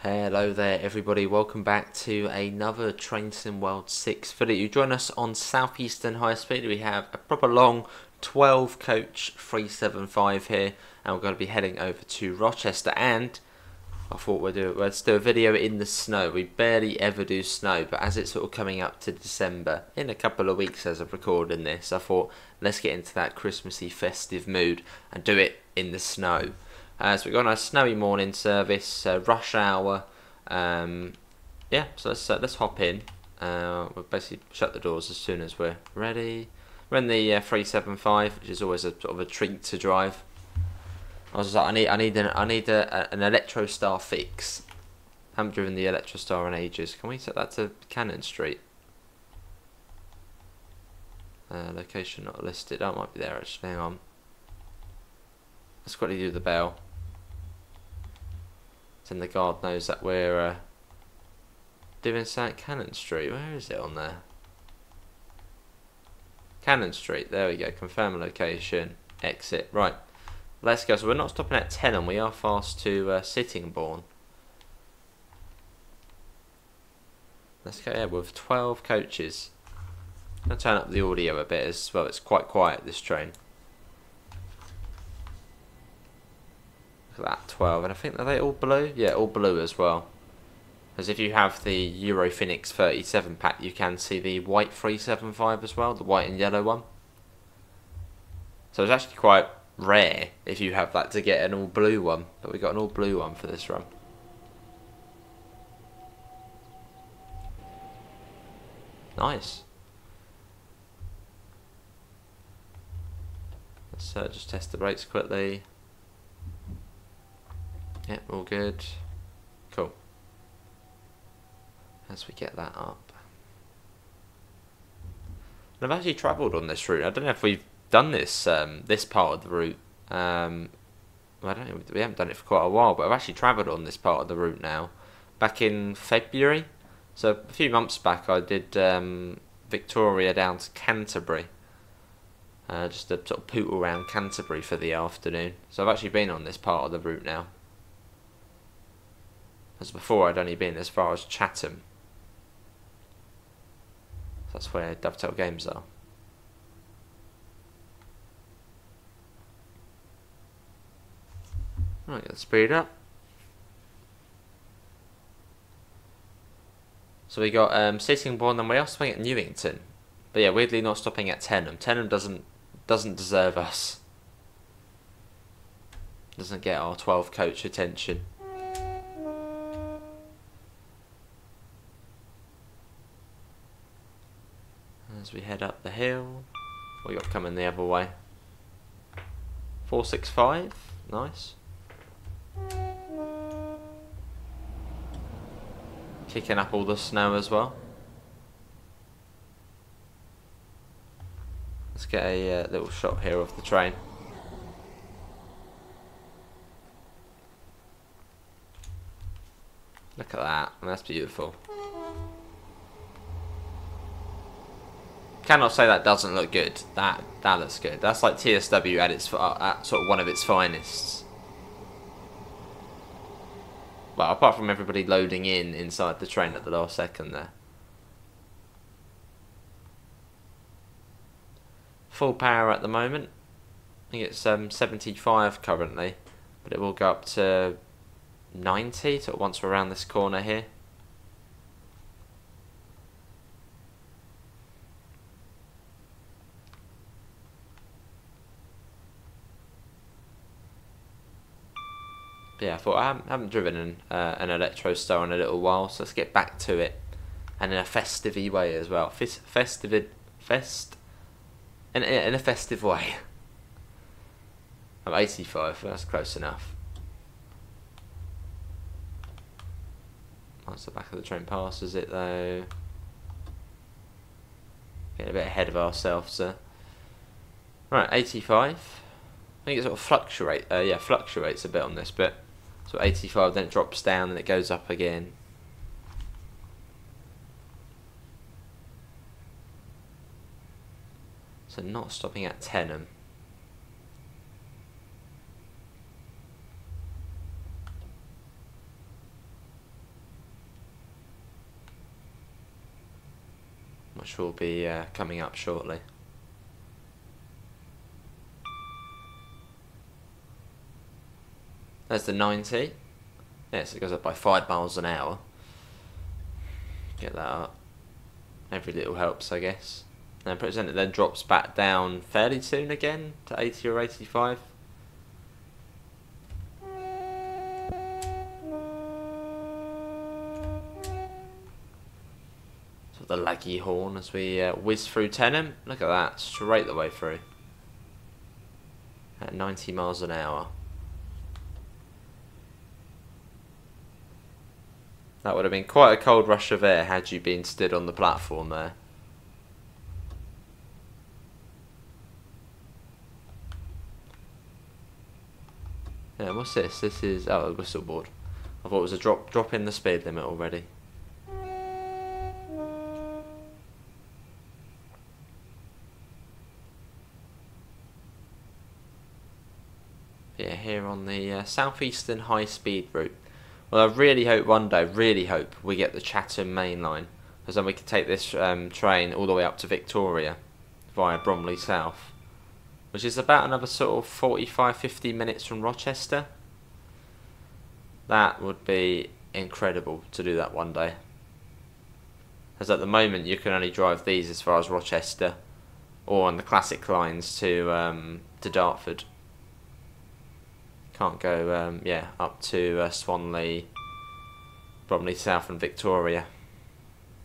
Hello there everybody, welcome back to another Train Sim World 6 video. You join us on Southeastern High Speed. We have a proper long 12 coach 375 here, and we're going to be heading over to Rochester, and I thought let's do a video in the snow. We barely ever do snow, but as it's sort of coming up to December, in a couple of weeks as I'm recording this, I thought let's get into that Christmassy festive mood and do it in the snow. So we've got a snowy morning service, rush hour. Yeah, so let's hop in. We'll basically shut the doors as soon as we're ready. We're in the 375, which is always a sort of a treat to drive. I was like, I need an Electrostar fix. I haven't driven the Electrostar in ages. Can we set that to Cannon Street? Location not listed. That might be there actually. Hang on. Let's quickly do the bell. Then the guard knows that we're doing St. Cannon Street. Where is it on there? Cannon Street. There we go. Confirm location. Exit. Right. Let's go. So we're not stopping at Chattam. We are fast to Sittingbourne. Let's go. Yeah, with 12 coaches. I'm gonna turn up the audio a bit as well. It's quite quiet, this train. That 12, and I think, are they all blue? Yeah, all blue as well. As if you have the Eurofenix 37 pack, you can see the white 375 as well, the white and yellow one. So it's actually quite rare if you have that to get an all blue one, but we got an all blue one for this run. Nice. Let's just test the brakes quickly. Yep, all good. Cool. As we get that up. And I've actually travelled on this route. I don't know if we've done this this part of the route. I don't know, we haven't done it for quite a while, but I've actually travelled on this part of the route now. Back in February. So a few months back I did Victoria down to Canterbury. Just to sort of poot around Canterbury for the afternoon. So I've actually been on this part of the route now. As before, I'd only been as far as Chattam. That's where Dovetail Games are. Right, let's speed up. So we got Sittingbourne, then we are stopping at Newington. But yeah, weirdly not stopping at Rainham. Rainham doesn't deserve us. Doesn't get our 12 coach attention. As we head up the hill, we got coming the other way. 465, nice. Kicking up all the snow as well. Let's get a little shot here of the train. Look at that, that's beautiful. Cannot say that doesn't look good. That looks good. That's like TSW at its at sort of one of its finest. Well, apart from everybody loading inside the train at the last second there. Full power at the moment. I think it's 75 currently, but it will go up to 90 sort of once we're around this corner here. Yeah, I thought I haven't driven an Electrostar in a little while, so let's get back to it, and in a festive way as well. In a festive way. I'm 85, that's close enough. Once the back of the train passes it though. Getting a bit ahead of ourselves there. Right, 85. I think it sort of fluctuates a bit on this bit. So 85, then it drops down and it goes up again. So not stopping at Rainham. will be coming up shortly. There's the 90. Yes, it goes up by 5 miles an hour. Get that up. Every little helps, I guess. And it then drops back down fairly soon again to 80 or 85. So the laggy horn as we whiz through Chattam. Look at that, straight the way through. At 90 miles an hour. That would have been quite a cold rush of air had you been stood on the platform there. Yeah, what's this? This is a whistle board. I thought it was a drop in the speed limit already. Yeah, here on the Southeastern high speed route. Well, I really hope one day, we get the Chattam main line, because then we can take this train all the way up to Victoria via Bromley South, which is about another sort of 45-50 minutes from Rochester. That would be incredible to do that one day. As at the moment you can only drive these as far as Rochester, or on the classic lines to Dartford. Can't go up to Swanley, Bromley South and Victoria.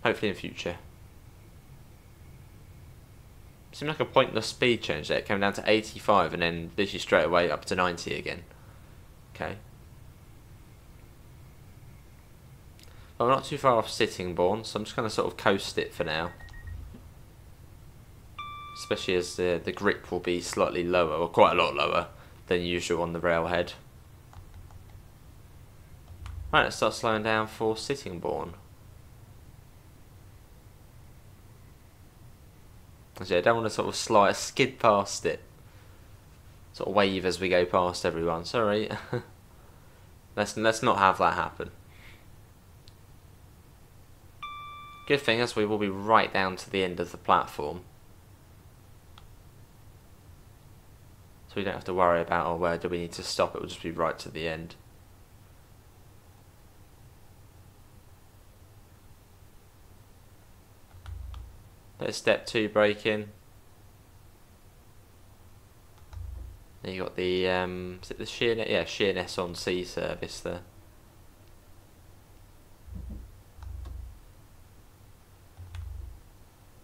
Hopefully in future. Seemed like a pointless speed change there. It came down to 85 and then literally straight away up to 90 again. Okay. Well, we're not too far off Sittingbourne, so I'm just going to sort of coast it for now. Especially as the grip will be slightly lower, or quite a lot lower than usual on the railhead. Right, let's start slowing down for Sittingbourne. Actually, I don't want to sort of skid past it. Sort of wave as we go past everyone. Sorry. let's not have that happen. Good thing is we will be right down to the end of the platform. So we don't have to worry about, oh, where do we need to stop? It will just be right to the end. There's step 2 braking. Then you got the is it the Sheerness? Yeah, Sheerness on C service there.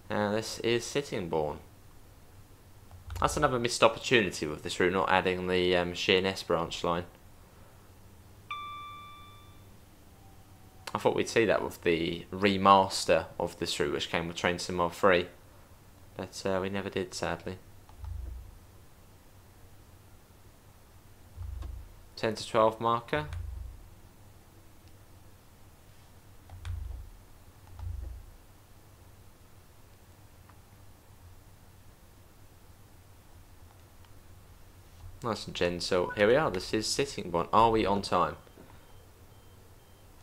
Now this is Sittingbourne. That's another missed opportunity with this route, not adding the Sheerness branch line. I thought we'd see that with the remaster of this route, which came with Train Sim Mod 3. But we never did, sadly. 10 to 12 marker. Nice and gentle. Here we are, this is Sittingbourne. Are we on time?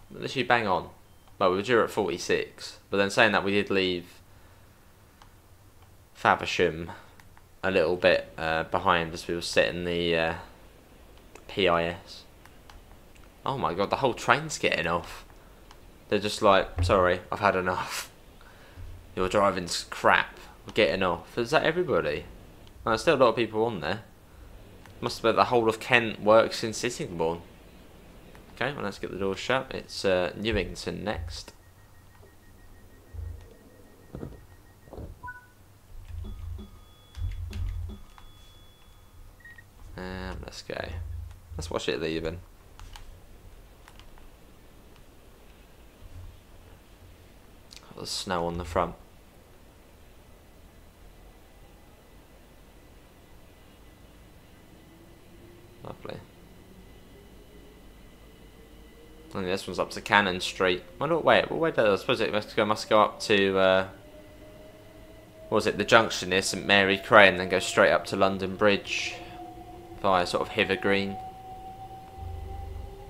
Literally bang on. Well, we were due at 46, but then saying that, we did leave Faversham a little bit behind as we were setting the PIS. Oh my god, the whole train's getting off. They're just like, sorry, I've had enough. Your driving's crap. We're getting off. Is that everybody? Well, there's still a lot of people on there. Must have been the whole of Kent works in Sittingbourne. Okay, well, let's get the door shut. It's Newington next. And let's go. Let's watch it leaving. Got the snow on the front. Lovely. I think this one's up to Cannon Street. Wait, I suppose it must go up to, what was it, the junction near St Mary Cray, and then go straight up to London Bridge via sort of Hither Green.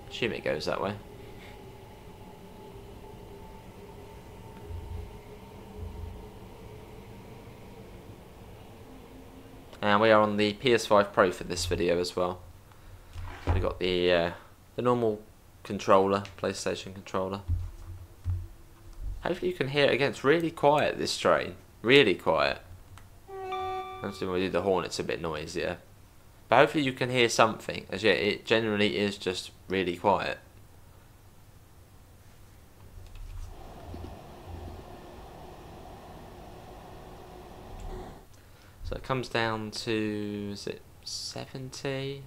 Assume it goes that way. And we are on the PS5 Pro for this video as well. So we've got the normal controller, PlayStation controller. Hopefully you can hear it again. It's really quiet, this train. Really quiet. Obviously when we do the horn it's a bit noisier. But hopefully you can hear something, as yet it generally is just really quiet. So it comes down to, is it 70?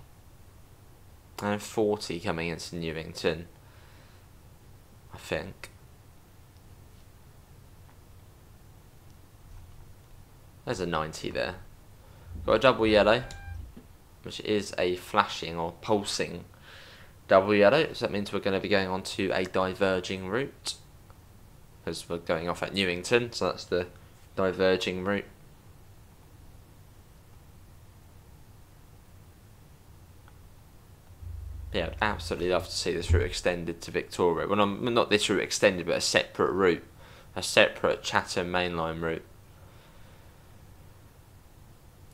And 40 coming into Newington, I think. There's a 90 there. Got a double yellow, which is a flashing or pulsing double yellow. So that means we're going to be going on to a diverging route, because we're going off at Newington, so that's the diverging route. Yeah, I'd absolutely love to see this route extended to Victoria. Well, not this route extended, but a separate route. A separate Chattam mainline route.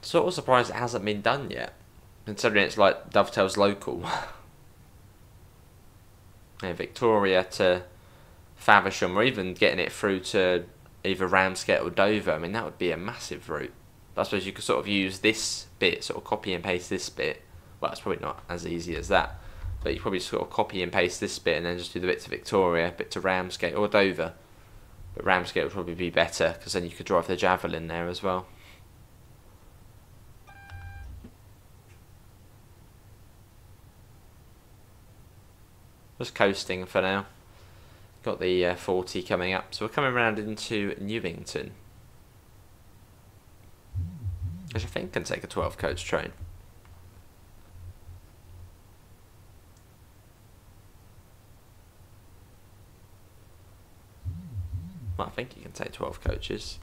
Sort of surprised it hasn't been done yet, considering it's like dovetails local. Yeah, Victoria to Faversham, or even getting it through to either Ramsgate or Dover. I mean, that would be a massive route. But I suppose you could sort of use this bit, sort of copy and paste this bit. Well, it's probably not as easy as that. But you probably sort of copy and paste this bit and then just do the bit to Victoria, bit to Ramsgate or Dover. But Ramsgate would probably be better, because then you could drive the Javelin there as well. Just coasting for now. Got the 40 coming up. So we're coming around into Newington, which I think can take a 12 coach train. Well, I think you can take 12 coaches.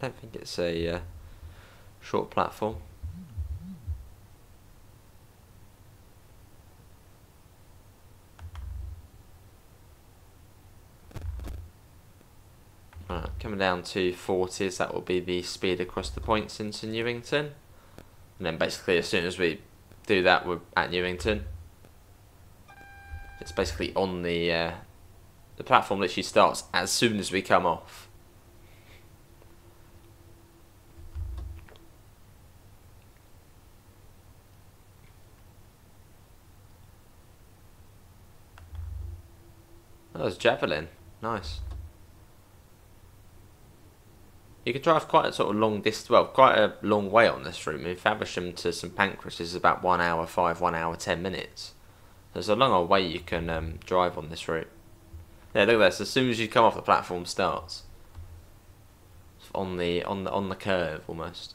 I don't think it's a short platform. Right, coming down to 40s, that will be the speed across the points into Newington. And then basically as soon as we do that, we're at Newington. It's basically on the platform literally starts as soon as we come off. That was Javelin. Nice. You can drive quite a sort of long distance, well, quite a long way on this route. I mean, Faversham to St Pancras is about 1 hour 5, 1 hour 10 minutes. There's a longer way you can drive on this route. Yeah, look at this. As soon as you come off, the platform starts on the curve almost.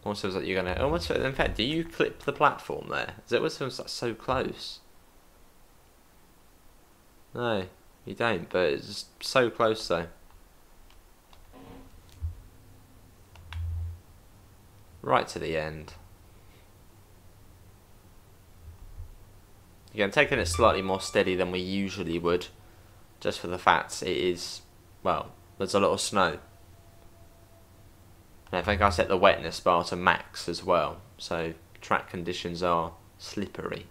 Almost feels like you're gonna. Almost, in fact, do you clip the platform there? It almost feels like so close. No, you don't. But it's just so close though. Right to the end. Again, taking it slightly more steady than we usually would, just for the fact it is, well, there's a lot of snow. And I think I set the wetness bar to max as well, so track conditions are slippery.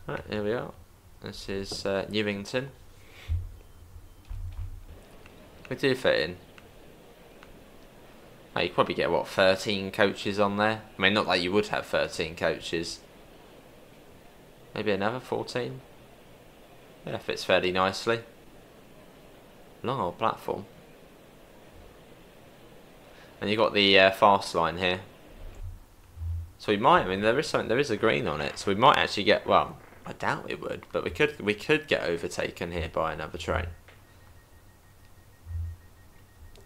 Right, here we are. This is Newington. We do fit in. Oh, you probably get, what, 13 coaches on there? I mean, not that you would have 13 coaches. Maybe another 14? Yeah, fits fairly nicely. Long old platform. And you've got the fast line here. So we might, I mean, there is a green on it, so we might actually get, well, I doubt we would, but we could get overtaken here by another train.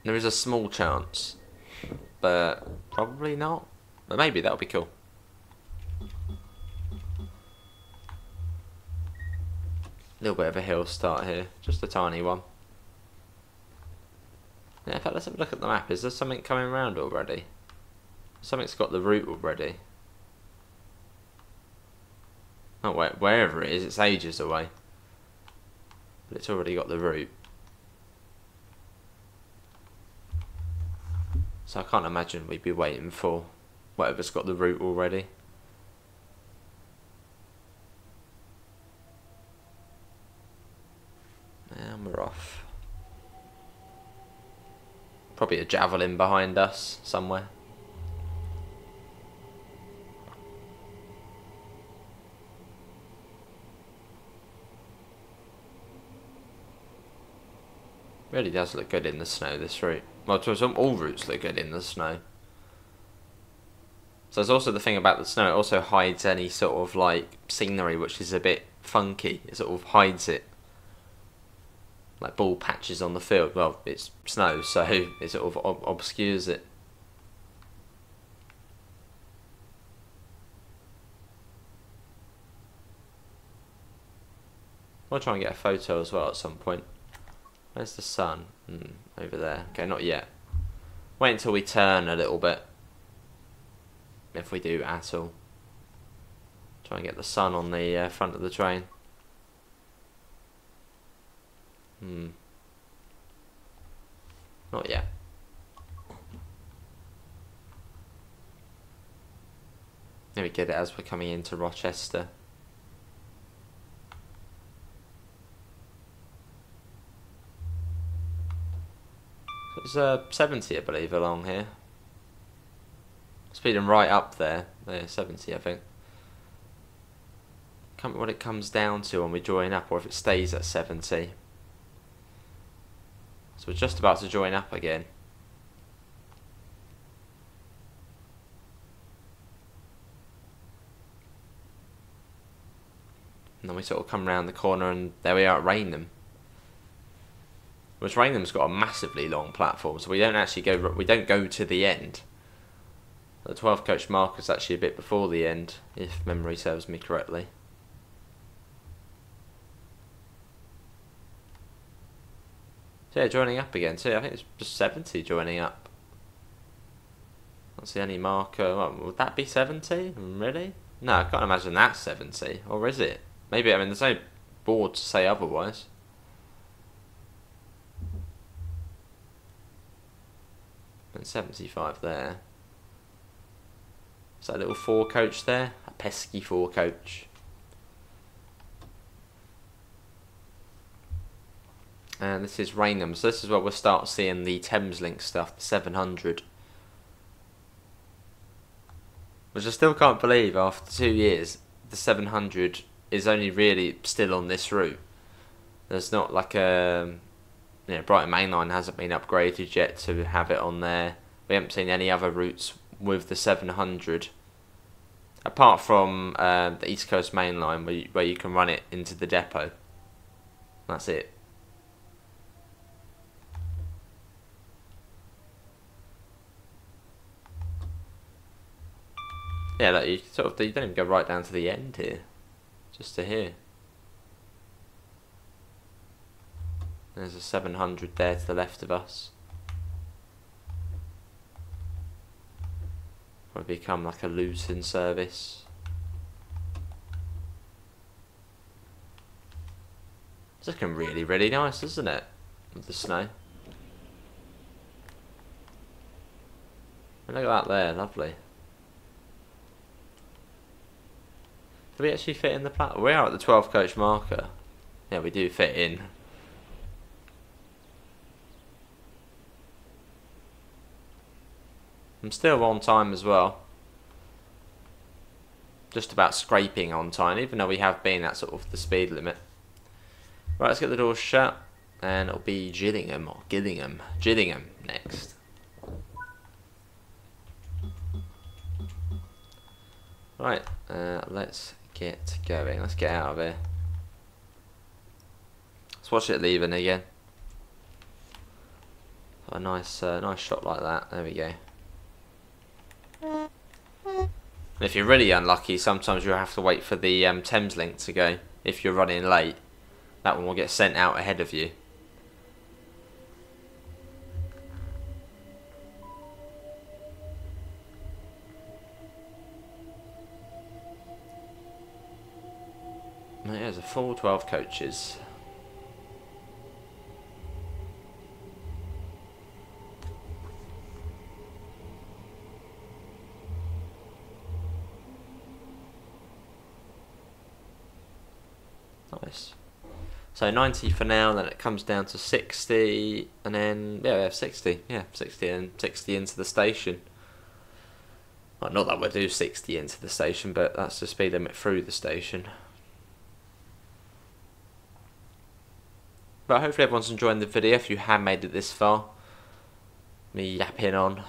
There is a small chance, but probably not. But maybe that would be cool. A little bit of a hill start here, just a tiny one. Yeah, in fact, let's have a look at the map. Is there something coming around already? Something's got the route already. Oh, wait, wherever it is, it's ages away. But it's already got the route. So I can't imagine we'd be waiting for whatever's got the route already. And we're off. Probably a javelin behind us somewhere. Really does look good in the snow, this route. Well, all routes look good in the snow. So there's also the thing about the snow, it also hides any sort of like scenery which is a bit funky. It sort of hides it. Like ball patches on the field. Well, it's snow, so it sort of obscures it. I'll try and get a photo as well at some point. Where's the sun? Over there. Okay, not yet. Wait until we turn a little bit. If we do at all. Try and get the sun on the front of the train. Not yet. Maybe get it as we're coming into Rochester. There's 70, I believe, along here. Speeding right up there. There, 70, I think. Can't remember what it comes down to when we join up, or if it stays at 70. So we're just about to join up again. And then we sort of come round the corner, and there we are at Rainham. Which Rainham's got a massively long platform, so we don't actually go. We don't go to the end. The 12 coach marker's actually a bit before the end, if memory serves me correctly. So yeah, joining up again too. I think it's just 70 joining up. I don't see any marker. Well, would that be 70? Really? No, I can't imagine that's 70. Or is it? Maybe, I mean, there's no board to say otherwise. And 75 there. Is that a little 4 coach there? A pesky 4 coach. And this is Rainham, so this is where we'll start seeing the Thameslink stuff, the 700. Which I still can't believe after 2 years, the 700 is only really still on this route. There's not like a... You know, Brighton Main Line hasn't been upgraded yet to have it on there. We haven't seen any other routes with the 700. Apart from the East Coast Main Line where you can run it into the depot. That's it. Yeah, like you don't even go right down to the end here. Just to here. There's a 700 there to the left of us. Will become like a Luton service. It's looking really, really nice, isn't it? With the snow. And look at that there, lovely. Do we actually fit in the platform? We are at the 12 coach marker. Yeah, we do fit in. I'm still on time as well. Just about scraping on time, even though we have been at sort of the speed limit. Right, let's get the doors shut. And it'll be Gillingham next. Right, let's get going. Let's get out of here. Let's watch it leaving again. A nice, nice shot like that. There we go. And if you're really unlucky, sometimes you'll have to wait for the Thameslink to go. If you're running late, that one will get sent out ahead of you. There's a full 12 coaches. Nice. So 90 for now, then it comes down to 60, and then, yeah, we have 60. Yeah, 60 and 60 into the station. Well, not that we'll do 60 into the station, but that's the speed limit through the station. But hopefully everyone's enjoying the video. If you have made it this far, me yapping on.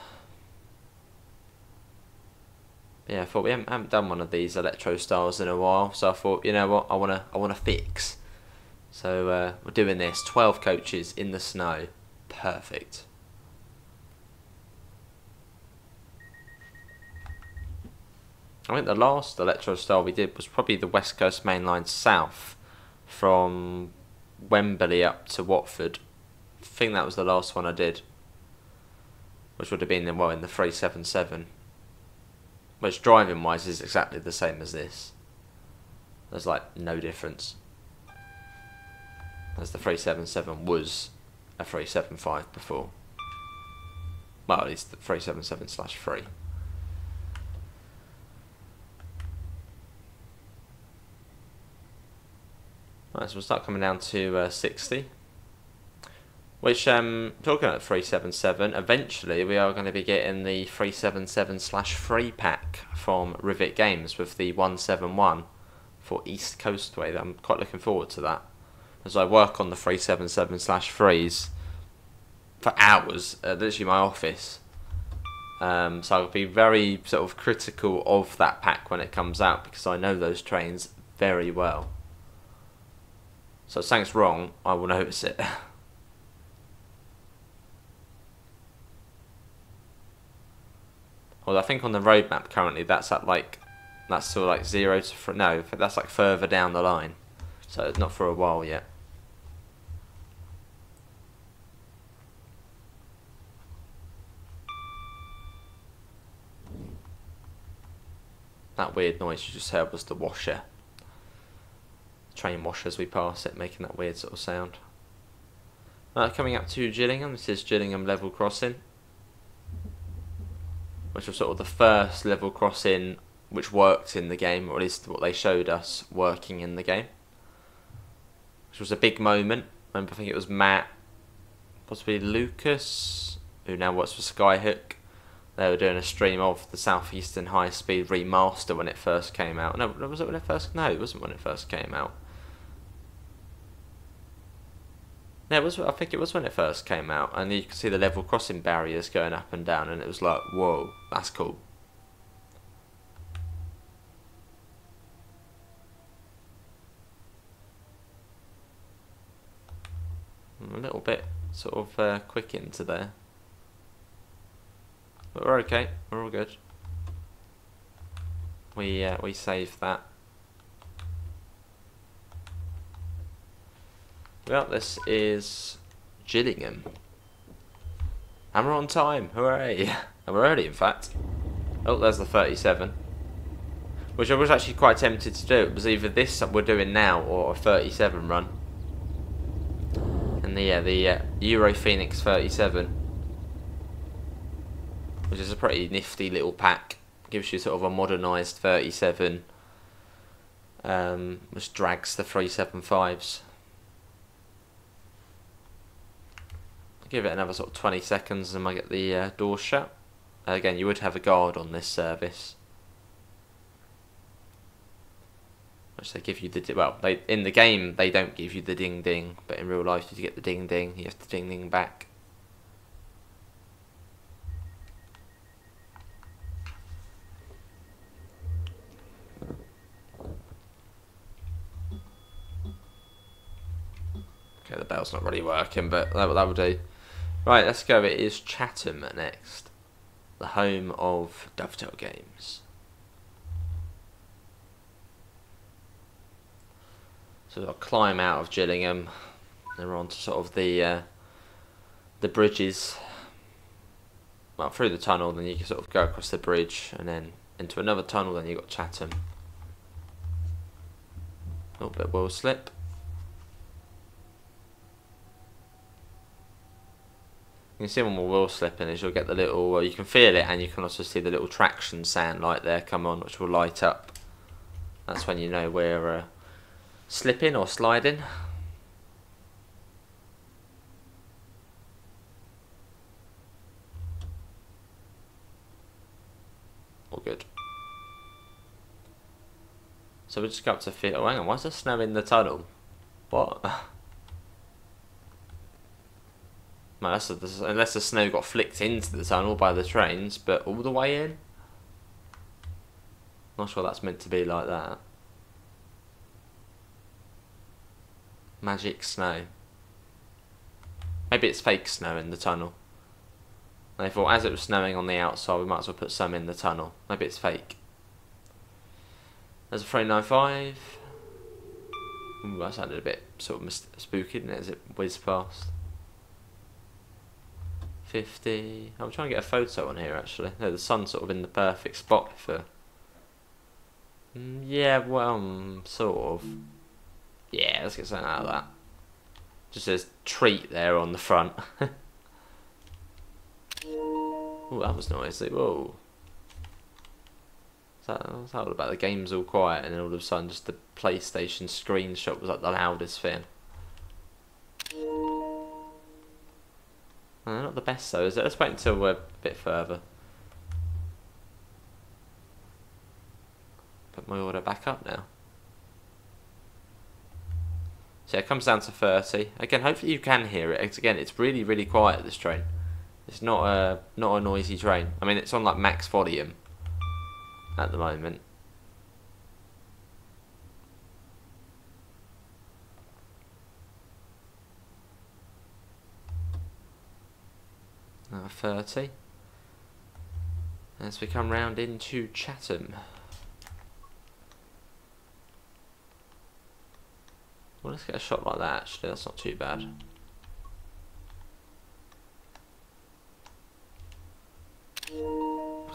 Yeah, I thought we haven't done one of these Electrostars in a while, so I thought, you know what, I wanna fix. So we're doing this. 12 coaches in the snow. Perfect. I think the last Electrostar we did was probably the West Coast Main Line South from Wembley up to Watford. I think that was the last one I did, which would have been in the 377, which driving wise is exactly the same as this. There's like no difference, as the 377 was a 375 before. Well, at least the 377/3. Right, so we'll start coming down to 60. Which, talking about 377, eventually we are going to be getting the 377/3 pack from Rivet Games with the 171 for East Coastway. I'm quite looking forward to that, as I work on the 377/3s for hours at literally my office. So I'll be very sort of critical of that pack when it comes out, because I know those trains very well. So if something's wrong, I will notice it. Well, I think on the roadmap currently that's at like, that's still like 0 to 3, no, that's like further down the line. So it's not for a while yet. That weird noise you just heard was the washer. Train washer as we pass it, making that weird sort of sound. Coming up to Gillingham, this is Gillingham level crossing, which was sort of the first level crossing which worked in the game, or at least what they showed us working in the game. Which was a big moment. I think it was Matt, possibly Lucas, who now works for Skyhook. They were doing a stream of the Southeastern High Speed remaster when it first came out. No, was it when it first? No, it wasn't when it first came out. No, it was. I think it was when it first came out, and you could see the level crossing barriers going up and down, and it was like, whoa, that's cool. A little bit sort of quick into there, but we're okay. We're all good. We saved that. Well, this is Gillingham. And we're on time, hooray! And we're early, in fact. Oh, there's the 37. Which I was actually quite tempted to do. It was either this that we're doing now, or a 37 run. And the Euro Phoenix 37. Which is a pretty nifty little pack. Gives you sort of a modernised 37. Which drags the 375s. Give it another sort of 20 seconds and I get the door shut. Again, you would have a guard on this service, which they give you the, well, in the game they don't give you the ding ding, but in real life you get the ding ding, you have to ding ding back. Okay, the bell's not really working, but that will do. Right, let's go. It is Chattam next, the home of Dovetail Games. So I'll climb out of Gillingham, and we're on to sort of the bridges. Well, through the tunnel, then you can sort of go across the bridge, and then into another tunnel. Then you got Chattam. A little bit of wheel slip. You can see when we're wheel slipping is you'll get the little, well, you can feel it, and you can also see the little traction sound light there come on, which will light up. That's when you know we're slipping or sliding. All good. So we'll just go up to fit. Oh, hang on, why is there snow in the tunnel? What? No, unless the snow got flicked into the tunnel by the trains, but all the way in? Not sure that's meant to be like that. Magic snow. Maybe it's fake snow in the tunnel. They thought as it was snowing on the outside, we might as well put some in the tunnel. Maybe it's fake. There's a 395. Ooh, that sounded a bit sort of spooky, didn't it, as it whizzed past. 50. I'm trying to get a photo on here actually. No, the sun's sort of in the perfect spot for. Yeah, well, sort of. Yeah, let's get something out of that. Just says treat there on the front. Oh, that was noisy. Whoa. What's that all about? The game's all quiet, and then all of a sudden, just the PlayStation screenshot was like the loudest thing. Not the best though, is it? Let's wait until we're a bit further. Put my order back up now. So yeah, it comes down to 30. Again, hopefully you can hear it. Again, it's really, really quiet, this train. It's not a noisy train. I mean, it's on like max volume at the moment. Another 30. As we come round into Chattam. Well, let's get a shot like that actually, that's not too bad.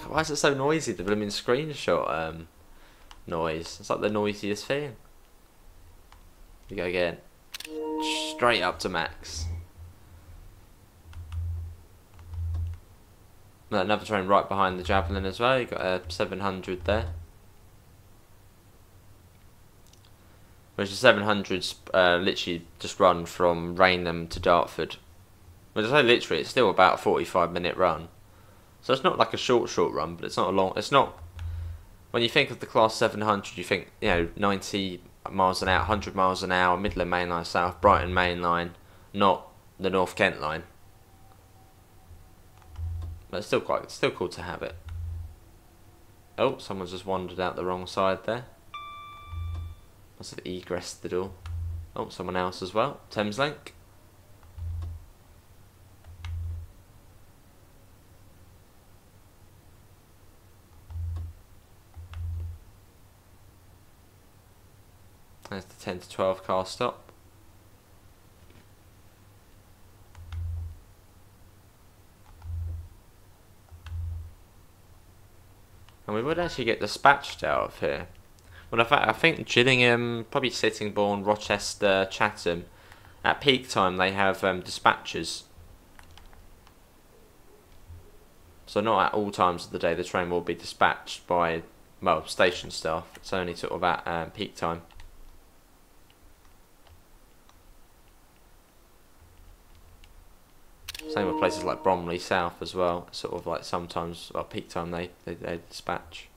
Why is it so noisy, the blooming screenshot noise? It's like the noisiest thing. We go again. Straight up to max. Another train right behind the Javelin as well. You got a 700 there. Which the 700's literally just run from Rainham to Dartford. Well, I say literally, it's still about a 45-minute run. So it's not like a short run, but it's not a long. It's not. When you think of the class 700, you think 90 miles an hour, 100 miles an hour, Midland Main Line South, Brighton Main Line, not the North Kent line. But it's still cool to have it. Oh, someone's just wandered out the wrong side there. Must have egressed the door. Oh, someone else as well. Thameslink. There's the 10 to 12 car stop. And we would actually get dispatched out of here. Well, in fact, I think Gillingham, probably Sittingbourne, Rochester, Chattam, at peak time they have dispatchers. So not at all times of the day the train will be dispatched by, well, station staff. It's only sort of at peak time. Same with places like Bromley South as well. Sort of like sometimes, well, peak time they dispatch.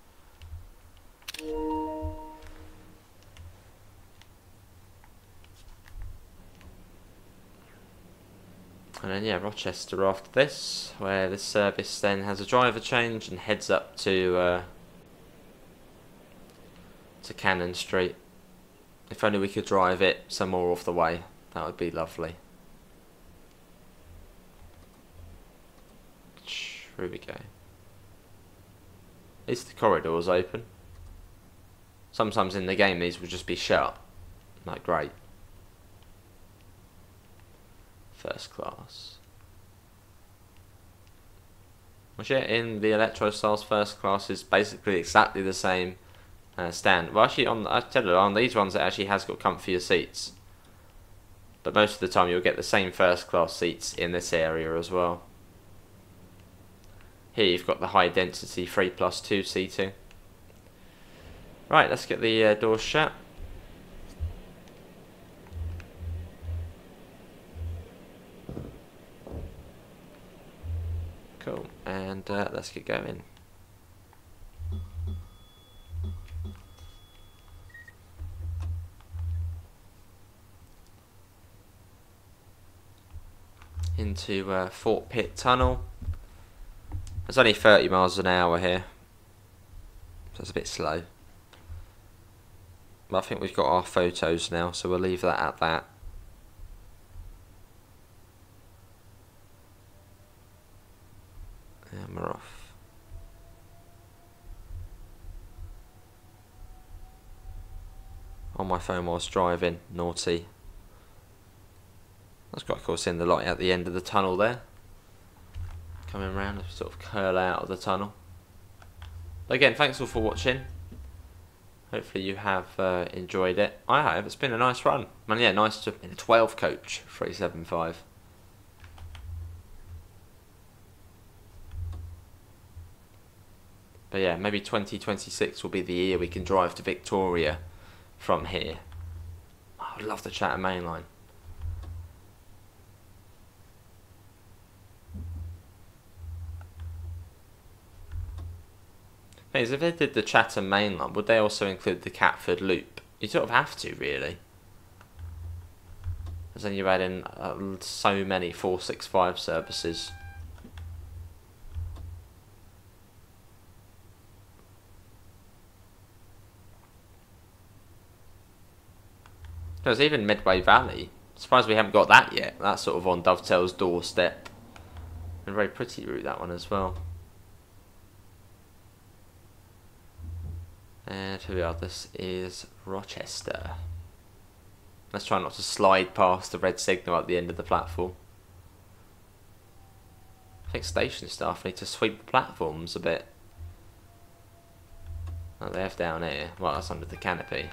And then yeah, Rochester after this, where this service then has a driver change and heads up to Cannon Street. If only we could drive it some more off the way, that would be lovely. Here we go. At least the corridor's open. Sometimes in the game these will just be shut. Like, great. First class. Which yeah, in the Electrostar's first class is basically exactly the same stand. Well, actually, I tell you, on these ones it actually has got comfier seats. But most of the time you'll get the same first class seats in this area as well. Here you've got the high density 3+2 seating. Right, let's get the doors shut. Cool, and let's get going. Into Fort Pitt Tunnel. It's only 30 miles an hour here, so it's a bit slow. But I think we've got our photos now, so we'll leave that at that. And we're off. On my phone whilst driving, naughty. That's quite cool seeing the light at the end of the tunnel there. Coming around, sort of curl out of the tunnel. Again, thanks all for watching. Hopefully you have enjoyed it. I have. It's been a nice run. And yeah, nice to in a 12 coach 375. But yeah, maybe 2026 will be the year we can drive to Victoria from here. Oh, I'd love the Chattam main line. If they did the Chattam main line, would they also include the Catford loop? You sort of have to, really. Because then you add in so many 465 services. There's even Medway Valley. Surprised we haven't got that yet. That's sort of on Dovetail's doorstep. And a very pretty route, that one as well. And here we are, this is Rochester. Let's try not to slide past the red signal at the end of the platform. I think station staff need to sweep the platforms a bit. Oh, they have down here. Well, that's under the canopy.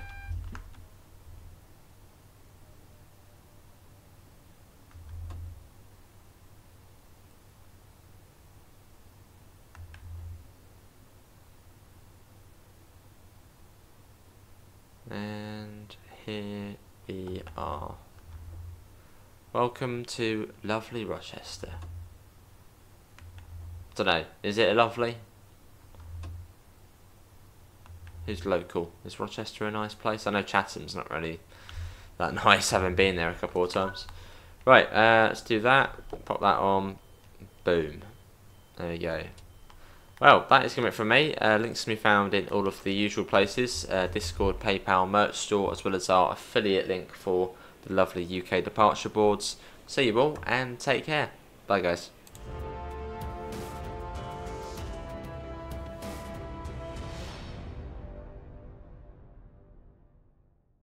And here we are. Welcome to lovely Rochester. Don't know, is it lovely? Who's local? Is Rochester a nice place? I know Chatham's not really that nice, having been there a couple of times. Right, let's do that. Pop that on. Boom. There you go. Well, that is going to be it from me. Links can be found in all of the usual places. Discord, PayPal, merch store, as well as our affiliate link for the lovely UK departure boards. See you all and take care. Bye guys.